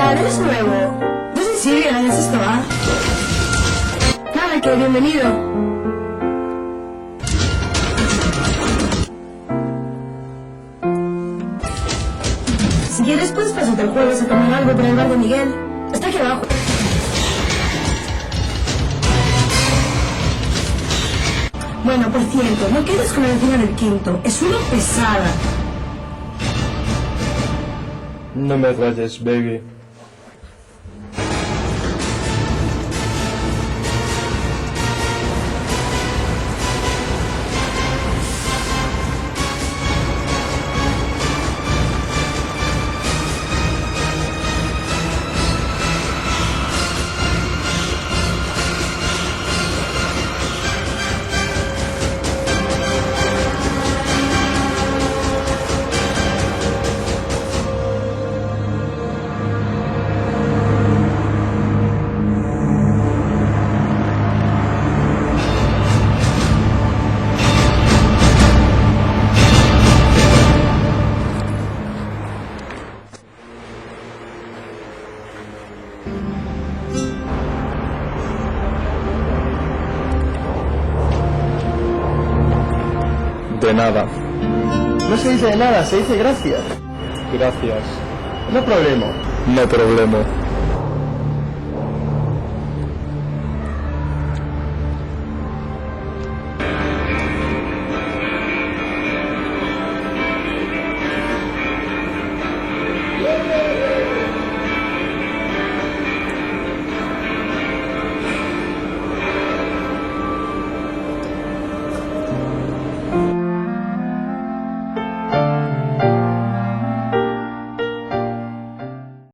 tal? ¿Eres nuevo? No sé si bien haces esto, ¿ah? Nada, que bienvenido. Si quieres, puedes pasarte el jueves a tomar algo por el bar de Miguel. Está aquí abajo. Bueno, por cierto, no quedes con la vecina del quinto. Es una pesada. No me rayes, baby. De nada. No se dice de nada, se dice gracias. Gracias. No problema. No problema.